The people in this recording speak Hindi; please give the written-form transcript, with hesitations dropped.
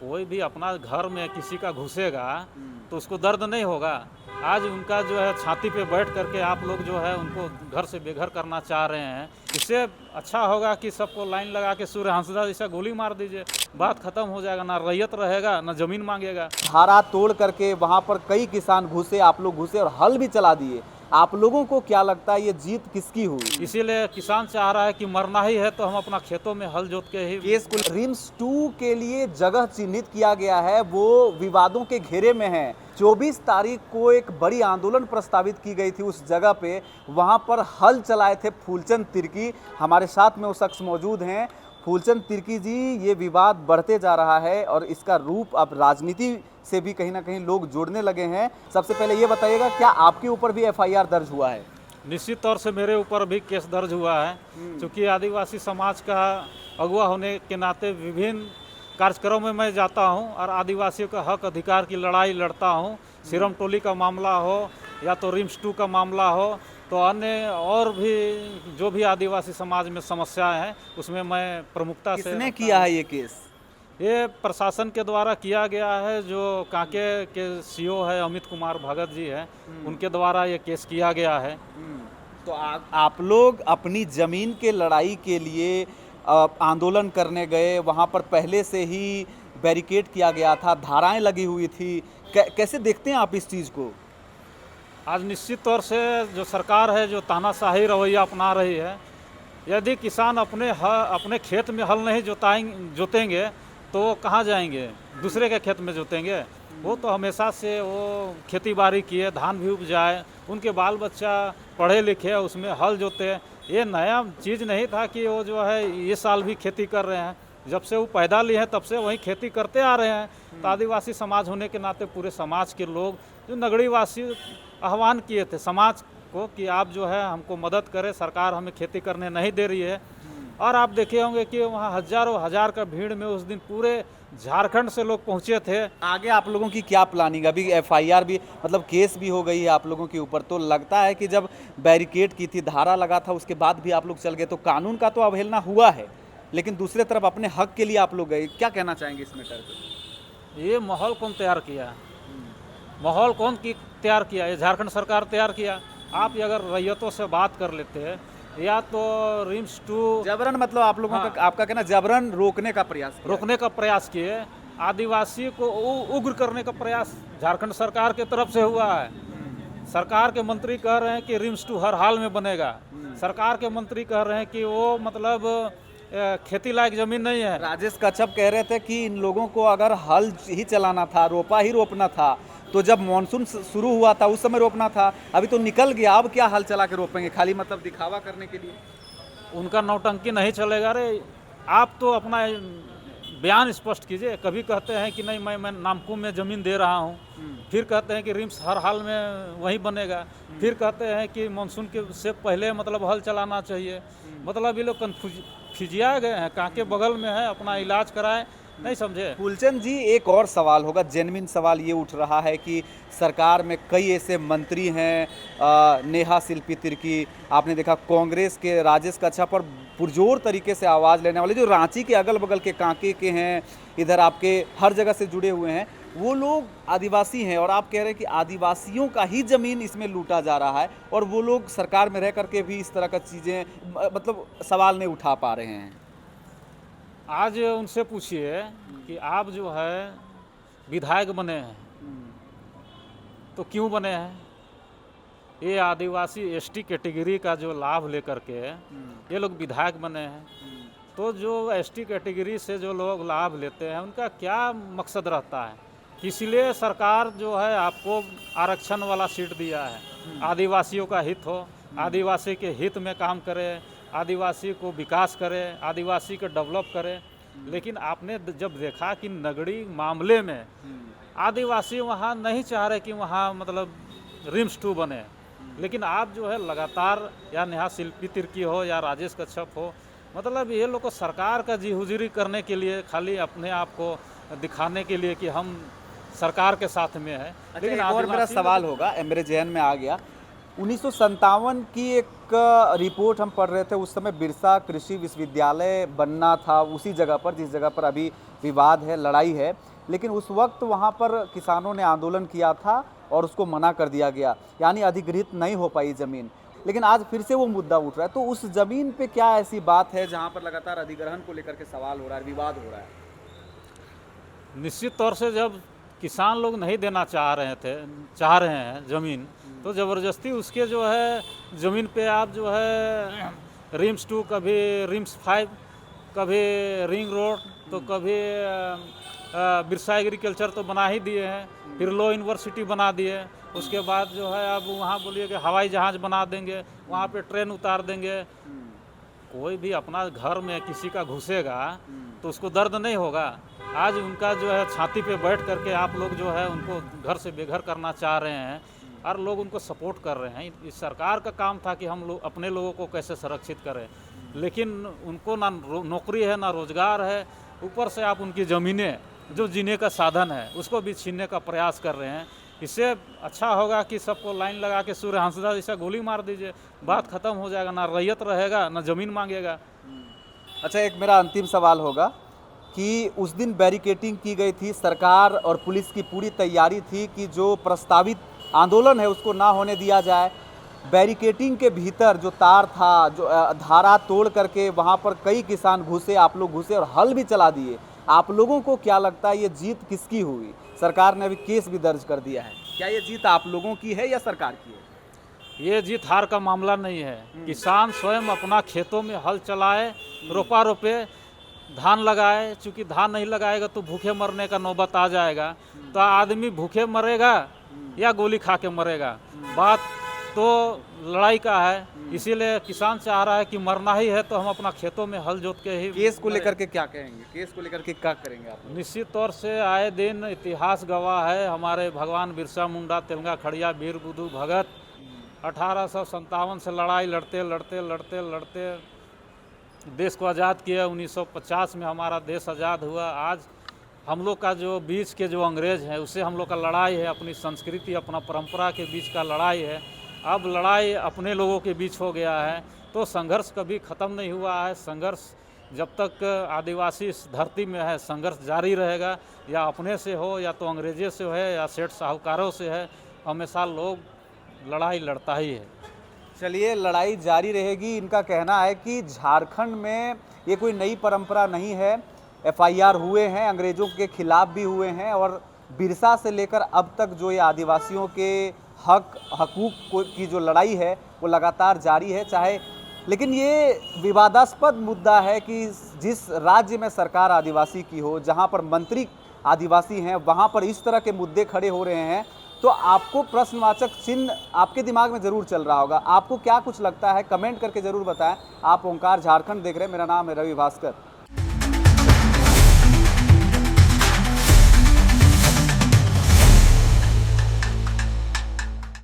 कोई भी अपना घर में किसी का घुसेगा तो उसको दर्द नहीं होगा। आज उनका जो है छाती पे बैठ करके आप लोग जो है उनको घर से बेघर करना चाह रहे हैं। इससे अच्छा होगा कि सबको लाइन लगा के सूर्य हंसदा जैसा गोली मार दीजिए, बात खत्म हो जाएगा, ना रैयत रहेगा ना जमीन मांगेगा। धारा तोड़ करके वहां पर कई किसान घुसे, आप लोग घुसे और हल भी चला दिए। आप लोगों को क्या लगता है ये जीत किसकी हुई? इसीलिए किसान चाह रहा है कि मरना ही है तो हम अपना खेतों में हल जोत के ही। केस को रिम्स 2 के लिए जगह चिन्हित किया गया है, वो विवादों के घेरे में है। 24 तारीख को एक बड़ी आंदोलन प्रस्तावित की गई थी उस जगह पे, वहां पर हल चलाए थे फूलचंद तिर्की। हमारे साथ में वो शख्स मौजूद हैं। फूलचंद तिर्की जी, ये विवाद बढ़ते जा रहा है और इसका रूप अब राजनीति से भी कहीं ना कहीं लोग जोड़ने लगे हैं। सबसे पहले ये बताइएगा, क्या आपके ऊपर भी एफआईआर दर्ज हुआ है? निश्चित तौर से मेरे ऊपर भी केस दर्ज हुआ है, क्योंकि आदिवासी समाज का अगुवा होने के नाते विभिन्न कार्यक्रमों में मैं जाता हूं और आदिवासियों का हक अधिकार की लड़ाई लड़ता हूं। सिरम टोली का मामला हो या तो रिम्स 2 का मामला हो, तो अन्य और भी जो भी आदिवासी समाज में समस्याएं हैं उसमें मैं प्रमुखता से। किसने किया है ये केस? ये प्रशासन के द्वारा किया गया है। जो कांके के सीओ है अमित कुमार भगत जी है, उनके द्वारा ये केस किया गया है। तो आप लोग अपनी जमीन के लड़ाई के लिए आंदोलन करने गए, वहां पर पहले से ही बैरिकेड किया गया था, धाराएं लगी हुई थी। कैसे देखते हैं आप इस चीज को? आज निश्चित तौर से जो सरकार है जो तानाशाही रवैया अपना रही है, यदि किसान अपने खेत में हल नहीं जोतेंगे तो वो कहाँ जाएंगे, दूसरे के खेत में जोतेंगे। वो तो हमेशा से वो खेती बाड़ी किए, धान भी उपजाए, उनके बाल बच्चा पढ़े लिखे, उसमें हल जोते। ये नया चीज़ नहीं था कि वो जो है ये साल भी खेती कर रहे हैं। जब से वो पैदा लिए हैं तब से वही खेती करते आ रहे हैं। तो आदिवासी समाज होने के नाते पूरे समाज के लोग, जो नगरीवासी आह्वान किए थे समाज को कि आप जो है हमको मदद करें, सरकार हमें खेती करने नहीं दे रही है। और आप देखे होंगे कि वहाँ हजारों हजार का भीड़ में उस दिन पूरे झारखंड से लोग पहुँचे थे। आगे आप लोगों की क्या प्लानिंग? अभी एफआईआर भी, मतलब केस भी हो गई है आप लोगों के ऊपर, तो लगता है कि जब बैरिकेड की थी, धारा लगा था, उसके बाद भी आप लोग चल गए, तो कानून का तो अवहेलना हुआ है, लेकिन दूसरे तरफ अपने हक के लिए आप लोग गए। क्या कहना चाहेंगे इस मैटर पे? ये माहौल कौन तैयार किया? माहौल कौन तैयार किया? ये झारखंड सरकार तैयार किया। आप अगर रैयतों से बात कर लेते हैं, या तो रिम्स 2 जबरन, मतलब आप लोगों का, आपका कहना जबरन रोकने का प्रयास किए, आदिवासी को उग्र करने का प्रयास झारखंड सरकार के तरफ से हुआ है। सरकार के मंत्री कह रहे हैं कि रिम्स 2 हर हाल में बनेगा। सरकार के मंत्री कह रहे हैं कि वो मतलब खेती लायक जमीन नहीं है। राजेश कच्छप कह रहे थे कि इन लोगों को अगर हल ही चलाना था, रोपा ही रोपना था, तो जब मानसून शुरू हुआ था उस समय रोपना था। अभी तो निकल गया, अब क्या हल चला के रोपेंगे? खाली मतलब दिखावा करने के लिए? उनका नौटंकी नहीं चलेगा रे। आप तो अपना बयान स्पष्ट कीजिए। कभी कहते हैं कि नहीं मैं नामकुम में ज़मीन दे रहा हूँ, फिर कहते हैं कि रिम्स हर हाल में वहीं बनेगा, फिर कहते हैं कि मानसून के से पहले मतलब हल चलाना चाहिए। मतलब ये लोग कन्फ्यूजिया गए हैं। कांके बगल में है, अपना इलाज कराएं, नहीं समझे। फूलचंद जी, एक और सवाल होगा, जेन्युइन सवाल ये उठ रहा है कि सरकार में कई ऐसे मंत्री हैं, नेहा शिल्पी तिर्की, आपने देखा कांग्रेस के राजेश कच्छप, और पुरजोर तरीके से आवाज़ लेने वाले जो रांची के अगल बगल के कांके के हैं, इधर आपके हर जगह से जुड़े हुए हैं, वो लोग आदिवासी हैं। और आप कह रहे हैं कि आदिवासियों का ही ज़मीन इसमें लूटा जा रहा है, और वो लोग सरकार में रह करके भी इस तरह का चीज़ें, मतलब सवाल नहीं उठा पा रहे हैं। आज उनसे पूछिए कि आप जो है विधायक बने हैं तो क्यों बने हैं? ये आदिवासी एसटी कैटेगरी का जो लाभ लेकर के ये लोग विधायक बने हैं। तो जो एसटी कैटेगरी से जो लोग लाभ लेते हैं उनका क्या मकसद रहता है? इसलिए सरकार जो है आपको आरक्षण वाला सीट दिया है। आदिवासियों का हित हो, आदिवासी के हित में काम करे, आदिवासी को विकास करे, आदिवासी को डेवलप करे। लेकिन आपने जब देखा कि नगरी मामले में आदिवासी वहाँ नहीं चाह रहे कि वहाँ मतलब रिम्स 2 बने, लेकिन आप जो है लगातार, या नेहा शिल्पी तिर्की हो या राजेश कच्छप हो, मतलब ये लोग को सरकार का जी हुजूरी करने के लिए, खाली अपने आप को दिखाने के लिए कि हम सरकार के साथ में है। लेकिन और मेरा सवाल होगा, मेरे जहन में आ गया, 1957 की एक रिपोर्ट हम पढ़ रहे थे, उस समय बिरसा कृषि विश्वविद्यालय बनना था उसी जगह पर जिस जगह पर अभी विवाद है, लड़ाई है। लेकिन उस वक्त वहाँ पर किसानों ने आंदोलन किया था और उसको मना कर दिया गया, यानी अधिग्रहित नहीं हो पाई ज़मीन। लेकिन आज फिर से वो मुद्दा उठ रहा है, तो उस ज़मीन पे क्या ऐसी बात है जहाँ पर लगातार अधिग्रहण को लेकर के सवाल हो रहा है, विवाद हो रहा है? निश्चित तौर से जब किसान लोग नहीं देना चाह रहे हैं ज़मीन, तो ज़बरदस्ती उसके जो है ज़मीन पे आप जो है रिम्स 2, कभी रिम्स 5, कभी रिंग रोड, तो कभी बिरसा एग्रीकल्चर तो बना ही दिए हैं, फिर लो यूनिवर्सिटी बना दिए। उसके बाद जो है अब वहाँ बोलिए कि हवाई जहाज़ बना देंगे, वहाँ पे ट्रेन उतार देंगे। कोई भी अपना घर में किसी का घुसेगा तो उसको दर्द नहीं होगा? आज उनका जो है छाती पे बैठ करके आप लोग जो है उनको घर से बेघर करना चाह रहे हैं और लोग उनको सपोर्ट कर रहे हैं। इस सरकार का काम था कि हम लोग अपने लोगों को कैसे सुरक्षित करें, लेकिन उनको ना नौकरी है ना रोजगार है, ऊपर से आप उनकी ज़मीनें जो जीने का साधन है उसको भी छीनने का प्रयास कर रहे हैं। इससे अच्छा होगा कि सबको लाइन लगा के सूर्य हंसदा जैसा गोली मार दीजिए, बात खत्म हो जाएगा, ना रैयत रहेगा ना ज़मीन मांगेगा। अच्छा, एक मेरा अंतिम सवाल होगा कि उस दिन बैरिकेटिंग की गई थी, सरकार और पुलिस की पूरी तैयारी थी कि जो प्रस्तावित आंदोलन है उसको ना होने दिया जाए। बैरिकेटिंग के भीतर जो तार था, जो धारा तोड़ करके वहाँ पर कई किसान घुसे, आप लोग घुसे और हल भी चला दिए। आप लोगों को क्या लगता है ये जीत किसकी हुई? सरकार ने अभी केस भी दर्ज कर दिया है, क्या ये जीत आप लोगों की है या सरकार की है? ये जीत हार का मामला नहीं है। किसान स्वयं अपना खेतों में हल चलाए, रोपा रोपे, धान लगाए। चूँकि धान नहीं लगाएगा तो भूखे मरने का नौबत आ जाएगा, तो आदमी भूखे मरेगा या गोली खा के मरेगा। बात तो लड़ाई का है, इसीलिए किसान चाह रहा है कि मरना ही है तो हम अपना खेतों में हल जोत के ही। केस को लेकर के क्या कहेंगे? केस को लेकर के क्या करेंगे आप लोग? निश्चित तौर से आए दिन इतिहास गवाह है, हमारे भगवान बिरसा मुंडा, तेलंगा खड़िया, वीर बुद्धू भगत 1857 से लड़ाई लड़ते लड़ते लड़ते लड़ते देश को आज़ाद किया। 1950 में हमारा देश आज़ाद हुआ। आज हम लोग का जो बीच के जो अंग्रेज हैं उससे हम लोग का लड़ाई है, अपनी संस्कृति अपना परंपरा के बीच का लड़ाई है। अब लड़ाई अपने लोगों के बीच हो गया है, तो संघर्ष कभी ख़त्म नहीं हुआ है। संघर्ष जब तक आदिवासी इस धरती में है, संघर्ष जारी रहेगा, या अपने से हो या तो अंग्रेजों से है या सेठ साहूकारों से है, हमेशा लोग लड़ाई लड़ता ही है। चलिए, लड़ाई जारी रहेगी। इनका कहना है कि झारखंड में ये कोई नई परंपरा नहीं है, FIR हुए हैं, अंग्रेज़ों के खिलाफ भी हुए हैं, और बिरसा से लेकर अब तक जो ये आदिवासियों के हकूक़ की जो लड़ाई है वो लगातार जारी है। चाहे, लेकिन ये विवादास्पद मुद्दा है कि जिस राज्य में सरकार आदिवासी की हो, जहाँ पर मंत्री आदिवासी हैं, वहाँ पर इस तरह के मुद्दे खड़े हो रहे हैं, तो आपको प्रश्नवाचक चिन्ह आपके दिमाग में ज़रूर चल रहा होगा। आपको क्या कुछ लगता है, कमेंट करके ज़रूर बताएं। आप ओंकार झारखंड देख रहे हैं, मेरा नाम है रवि भास्कर।